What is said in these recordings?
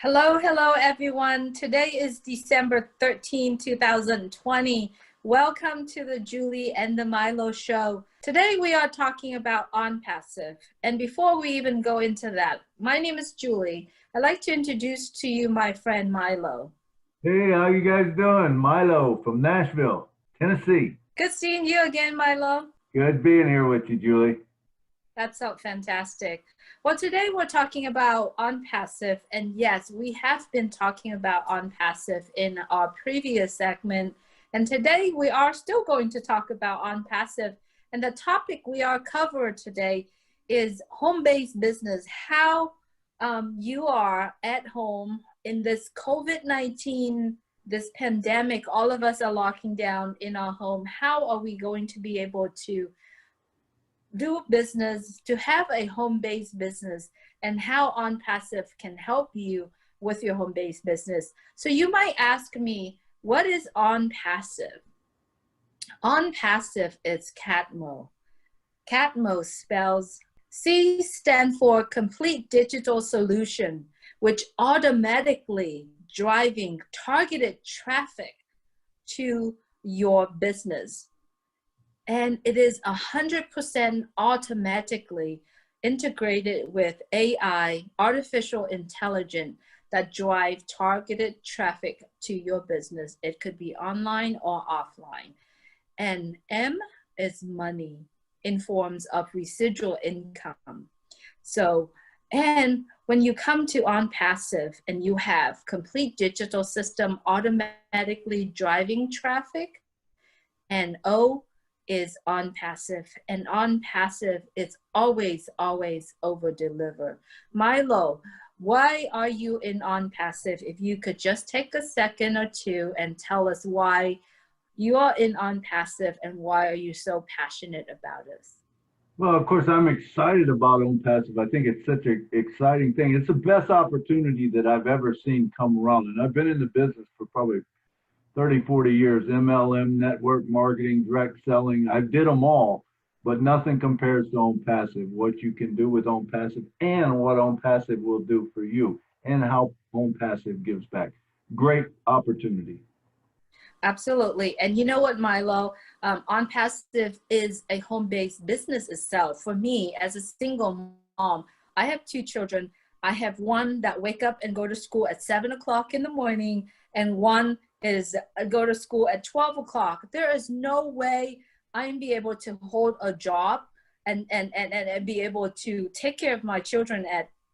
Hello, hello everyone. Today is December 13, 2020. Welcome to the Julie and the Milo show. Today we are talking about Onpassive. And before we even go into that, my name is Julie. I'd like to introduce to you my friend Milo. Hey, how you guys doing? Milo from Nashville, Tennessee. Good seeing you again, Milo. Good being here with you, Julie. That's so fantastic. Well, today we're talking about Onpassive, and yes, we have been talking about Onpassive in our previous segment, and today we are still going to talk about Onpassive, and the topic we are covering today is home-based business, how you are at home in this COVID-19, this pandemic, all of us are locking down in our home. How are we going to be able to do business, to have a home-based business, and how Onpassive can help you with your home-based business? So you might ask me, what is Onpassive? Onpassive is CATMO. CATMO spells C stands for Complete Digital Solution, which automatically driving targeted traffic to your business. And it is 100% automatically integrated with AI, artificial intelligence, that drive targeted traffic to your business. It could be online or offline. And M is money in forms of residual income. So, and when you come to Onpassive and you have complete digital system automatically driving traffic, and O is Onpassive, and Onpassive is always over deliver. Milo, why are you in Onpassive? If you could just take a second or two and tell us why you are in Onpassive and why are you so passionate about it? Well, of course, I'm excited about Onpassive. I think it's such an exciting thing. It's the best opportunity that I've ever seen come around. And I've been in the business for probably 30, 40 years, MLM, network marketing, direct selling. I did them all, but nothing compares to Onpassive, what you can do with Onpassive and what Onpassive will do for you and how Onpassive gives back. Great opportunity. Absolutely. And you know what, Milo? Onpassive is a home-based business itself. For me, as a single mom, I have two children. I have one that wake up and go to school at 7 o'clock in the morning, and one is go to school at 12 o'clock. There is no way I'm be able to hold a job and be able to take care of my children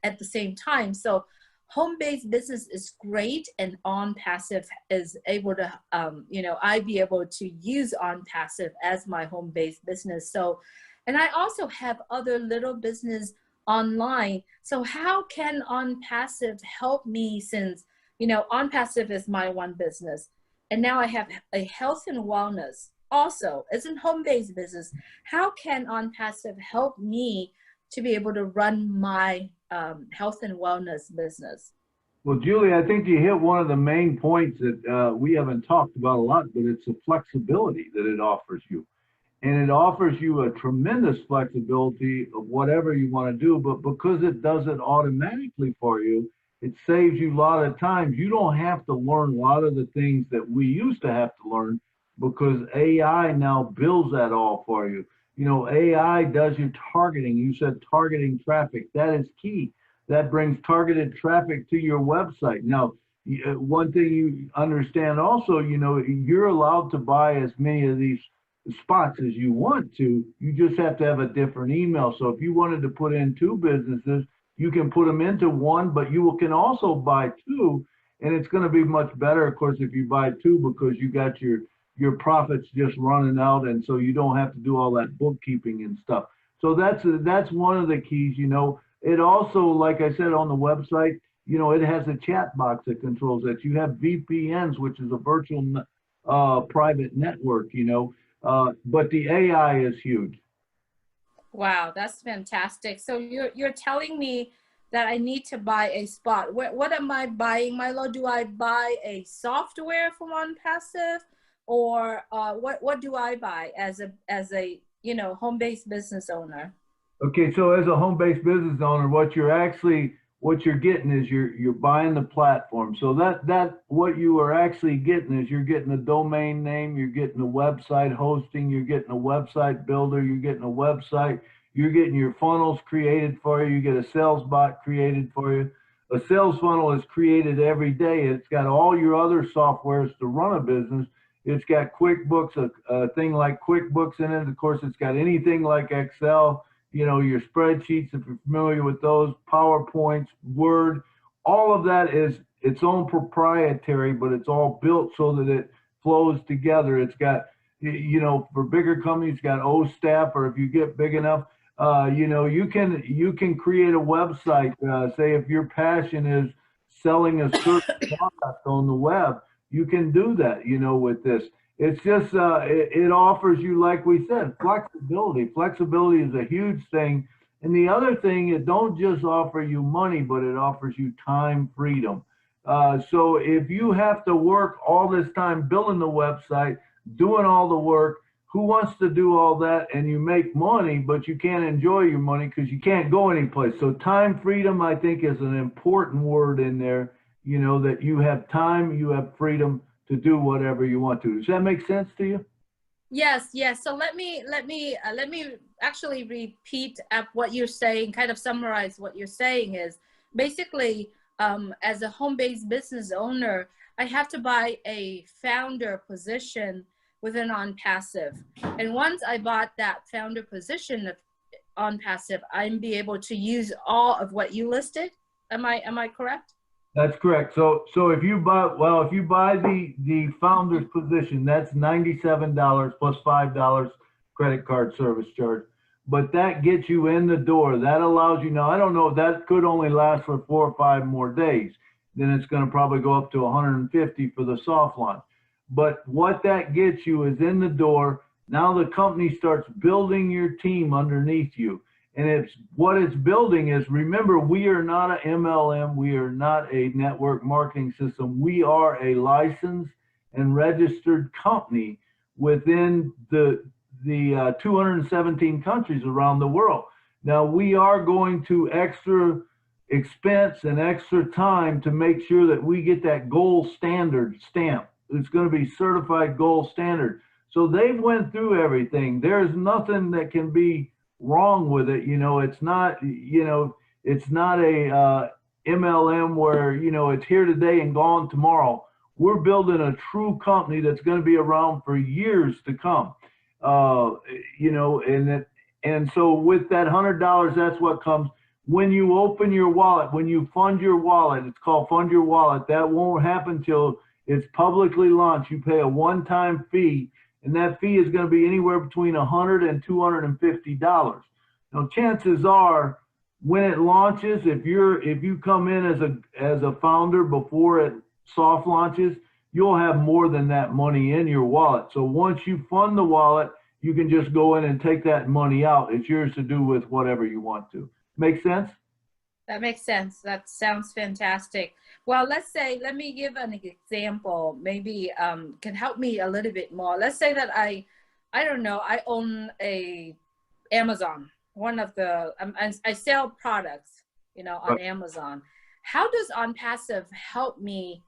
at the same time. So home-based business is great, and Onpassive is able to, I be able to use Onpassive as my home-based business. So, and I also have other little business online. So how can Onpassive help me, since Onpassive is my one business, and now I have a health and wellness also. It's a home-based business. How can Onpassive help me to be able to run my health and wellness business? Well, Julie, I think you hit one of the main points that we haven't talked about a lot, but it's the flexibility that it offers you. And it offers you a tremendous flexibility of whatever you want to do, but because it does it automatically for you, it saves you a lot of times. You don't have to learn a lot of the things that we used to have to learn because AI now builds that all for you. AI does your targeting. You said targeting traffic. That is key. That brings targeted traffic to your website. Now, one thing you understand also, you're allowed to buy as many of these spots as you want to. You just have to have a different email. So if you wanted to put in two businesses, you can put them into one, but you can also buy two, and it's going to be much better, of course, if you buy two, because you got your profits just running out, and so you don't have to do all that bookkeeping and stuff. So that's one of the keys. It also, like I said on the website, it has a chat box that controls that. You have VPNs, which is a virtual private network. But the AI is huge. Wow, that's fantastic. So you're telling me that I need to buy a spot. What am I buying, Milo? Do I buy a software from Onpassive, or what do I buy as a home-based business owner? Okay, so as a home-based business owner, what what you're getting is you're buying the platform. So that what you are actually getting is you're getting a domain name, you're getting a website hosting, you're getting a website builder, you're getting a website, you're getting your funnels created for you, you get a sales bot created for you. A sales funnel is created every day. It's got all your other softwares to run a business. It's got QuickBooks, a thing like QuickBooks in it. Of course, it's got anything like Excel, your spreadsheets, if you're familiar with those, PowerPoints, Word, all of that is its own proprietary, but it's all built so that it flows together. It's got, for bigger companies, it's got O staff, or if you get big enough, you can create a website. Say if your passion is selling a certain product on the web, you can do that, with this. It's just, it offers you, like we said, flexibility. Flexibility is a huge thing. And the other thing, it don't just offer you money, but it offers you time freedom. So if you have to work all this time building the website, doing all the work, who wants to do all that? And you make money, but you can't enjoy your money because you can't go anyplace. So time freedom, I think, is an important word in there, that you have time, you have freedom to do whatever you want to. Does that make sense to you? Yes, yes. So let me actually repeat what you're saying, kind of summarize what you're saying is basically, as a home-based business owner, I have to buy a founder position within Onpassive. And once I bought that founder position of Onpassive, I'm be able to use all of what you listed. Am I correct? That's correct. So if you buy, the founder's position, that's $97 plus $5 credit card service charge. But that gets you in the door. That allows you, now I don't know, that could only last for 4 or 5 more days. Then it's going to probably go up to 150 for the soft launch. But what that gets you is in the door. Now the company starts building your team underneath you. And what it's building is, remember, we are not an MLM. We are not a network marketing system. We are a licensed and registered company within the 217 countries around the world. Now, we are going to extra expense and extra time to make sure that we get that gold standard stamp. It's going to be certified gold standard. So they've went through everything. There's nothing that can be wrong with it. It's not, it's not a MLM where, it's here today and gone tomorrow. We're building a true company that's going to be around for years to come. And so with that $100, that's what comes when you open your wallet, when you fund your wallet. It's called Fund Your Wallet. That won't happen till it's publicly launched. You pay a one-time fee, and that fee is going to be anywhere between $100 and $250. Now, chances are, when it launches, if you come in as a founder before it soft launches, you'll have more than that money in your wallet. So once you fund the wallet, you can just go in and take that money out. It's yours to do with whatever you want to. Make sense? That makes sense. That sounds fantastic. Well, let me give an example, maybe can help me a little bit more. Let's say that I don't know, I own a Amazon, one of the, I sell products, on Amazon. How does Onpassive help me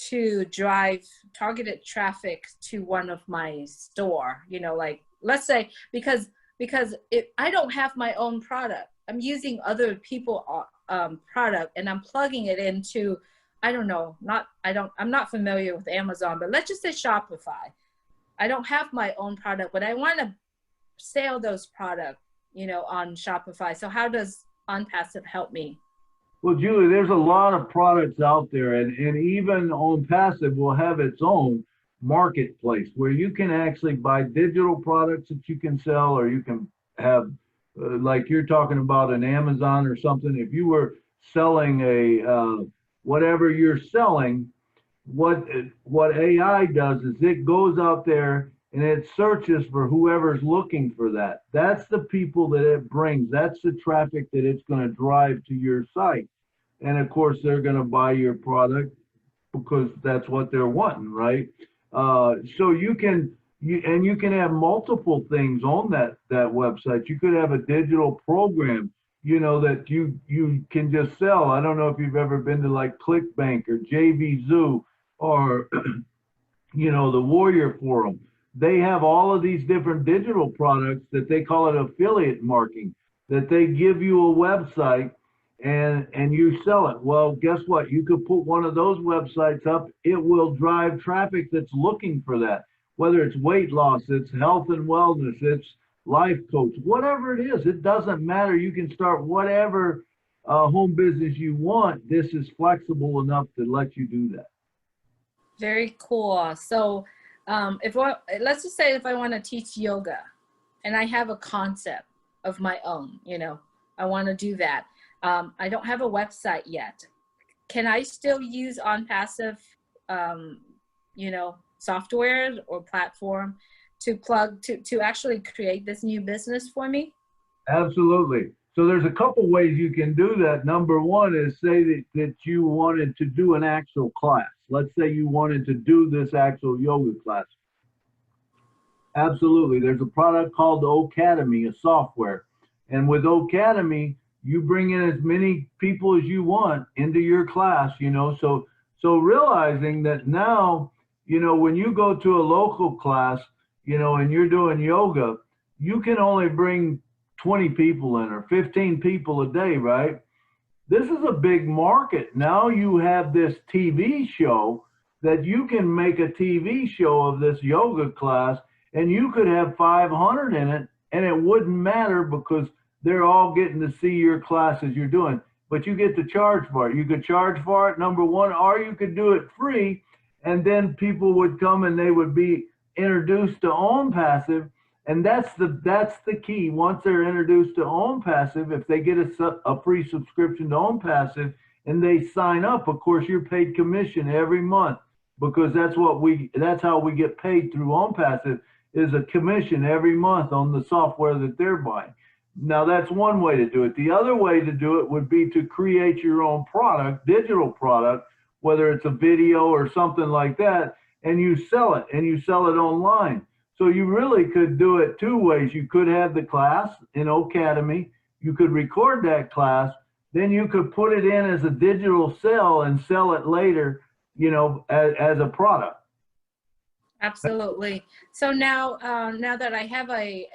to drive targeted traffic to one of my store? Like, let's say, because if I don't have my own product, I'm using other people product, and I'm plugging it into, I don't know, I'm not familiar with Amazon, but let's just say Shopify. I don't have my own product, but I want to sell those products, on Shopify. So how does Onpassive help me? Well, Julie, there's a lot of products out there, and even Onpassive will have its own marketplace where you can actually buy digital products that you can sell, or you can have, like you're talking about an Amazon or something. If you were selling whatever you're selling, what AI does is it goes out there and it searches for whoever's looking for that. That's the people that it brings. That's the traffic that it's going to drive to your site. And of course, they're going to buy your product because that's what they're wanting, right? So you can have multiple things on that website. You could have a digital program. you know, that you can just sell. I don't know if you've ever been to like ClickBank or JV or you know, the Warrior Forum. They have all of these different digital products that they call it affiliate marketing, that they give you a website and you sell it. Well, guess what? You could put one of those websites up. It will drive traffic that's looking for that, whether it's weight loss, it's health and wellness, it's life coach, whatever it is. It doesn't matter. You can start whatever home business you want. This is flexible enough to let you do that. Very cool. So let's just say if I want to teach yoga and I have a concept of my own, you know, I want to do that. I don't have a website yet. Can I still use Onpassive, you know, software or platform to actually create this new business for me? Absolutely. So there's a couple ways you can do that. Number one is say that you wanted to do an actual class. Let's say you wanted to do this actual yoga class. Absolutely. There's a product called the Academy, a software. And with Academy, you bring in as many people as you want into your class, you know. So realizing that now, you know, when you go to a local class, you know, and you're doing yoga, you can only bring 20 people in or 15 people a day, right? This is a big market. Now you have this TV show that you can make a TV show of this yoga class and you could have 500 in it and it wouldn't matter because they're all getting to see your classes you're doing, but you get to charge for it. You could charge for it, number one, or you could do it free, and then people would come and they would be introduced to Onpassive, and that's the key. Once they're introduced to Onpassive, if they get a free subscription to Onpassive and they sign up, of course, you're paid commission every month because that's how we get paid through Onpassive, is a commission every month on the software that they're buying. Now, that's one way to do it. The other way to do it would be to create your own product, digital product, whether it's a video or something like that, and you sell it online. So you really could do it two ways. You could have the class in Academy, you could record that class, then you could put it in as a digital sale and sell it later, you know, as a product. Absolutely. So now that I have a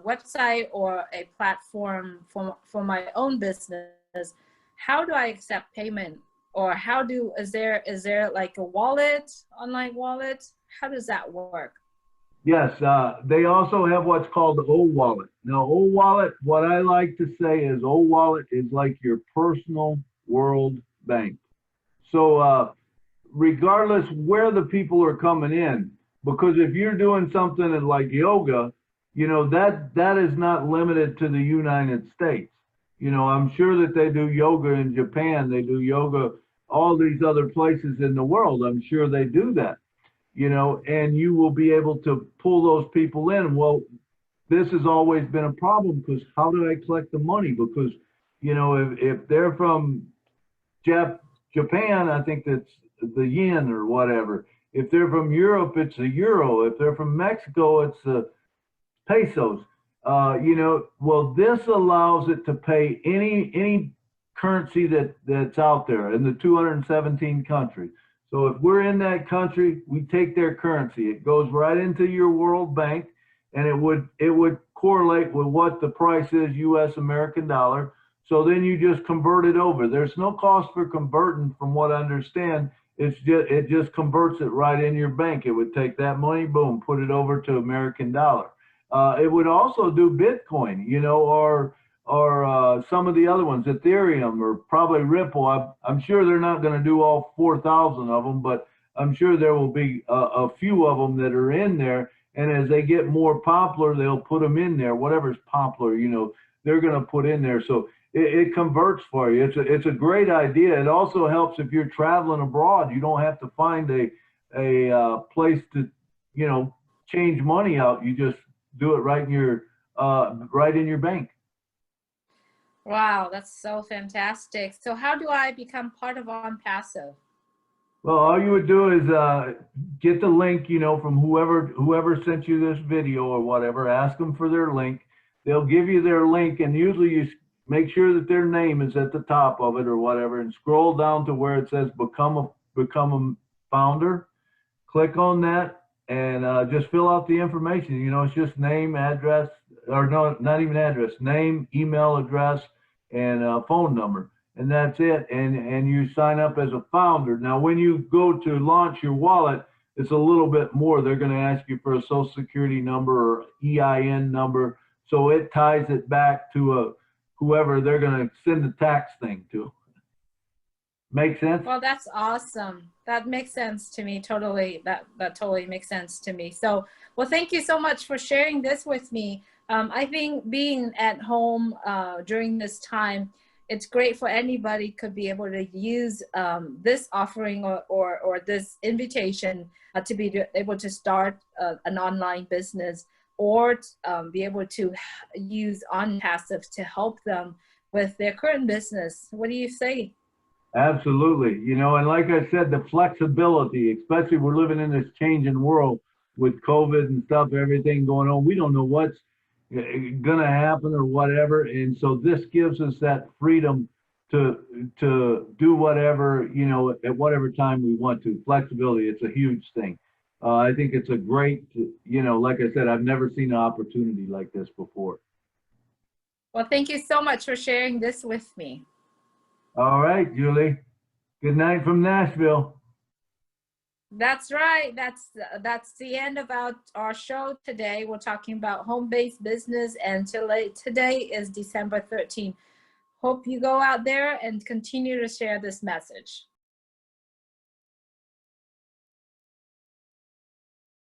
website or a platform for my own business, how do I accept payment? Or is there like a wallet, online wallet? How does that work? Yes, they also have what's called the O-Wallet. Now, O-Wallet, what I like to say is O-Wallet is like your personal world bank. So regardless where the people are coming in, because if you're doing something like yoga, you know, that is not limited to the United States. You know, I'm sure that they do yoga in Japan, they do yoga all these other places in the world. I'm sure they do that, you know, and you will be able to pull those people in. Well, this has always been a problem because how do I collect the money? Because, you know, if they're from Japan, I think that's the yen or whatever. If they're from Europe, it's a euro. If they're from Mexico, it's the pesos. You know, well, this allows it to pay any currency that's out there in the 217 countries. So if we're in that country, we take their currency. It goes right into your world bank, and it would correlate with what the price is, U.S. American dollar. So then you just convert it over. There's no cost for converting, from what I understand. It just converts it right in your bank. It would take that money, boom, put it over to American dollar. It would also do Bitcoin, you know, or some of the other ones, Ethereum or probably Ripple. I'm sure they're not going to do all 4,000 of them, but I'm sure there will be a few of them that are in there. And as they get more popular, they'll put them in there. Whatever's popular, you know, they're going to put in there. So it converts for you. It's a great idea. It also helps if you're traveling abroad. You don't have to find a place to, you know, change money out. You just do it right in your bank. Wow, that's so fantastic. So how do I become part of Onpassive? Well, all you would do is get the link, you know, from whoever sent you this video or whatever. Ask them for their link. They'll give you their link, and usually make sure that their name is at the top of it or whatever, and scroll down to where it says become a founder. Click on that and just fill out the information. You know, it's just name, address, or no, not even address, name, email address, and phone number, and that's it. And you sign up as a founder. Now, when you go to launch your wallet, it's a little bit more. They're going to ask you for a social security number or EIN number, so it ties it back to whoever they're going to send the tax thing to. Make sense? Well, that's awesome. That makes sense to me. Totally. That totally makes sense to me. So, well, thank you so much for sharing this with me. I think being at home during this time, it's great for anybody could be able to use this offering or this invitation to be able to start an online business or be able to use Onpassive to help them with their current business. What do you say? Absolutely. You know, and like I said, the flexibility, especially we're living in this changing world with COVID and stuff, everything going on. We don't know what's going to happen or whatever. And so this gives us that freedom to do whatever, you know, at whatever time we want to. Flexibility, it's a huge thing. I think it's a great, you know, like I said, I've never seen an opportunity like this before. Well, thank you so much for sharing this with me. All right, Julie. Good night from Nashville. That's right. That's the end of our show today. We're talking about home-based business, and today is December 13th. Hope you go out there and continue to share this message.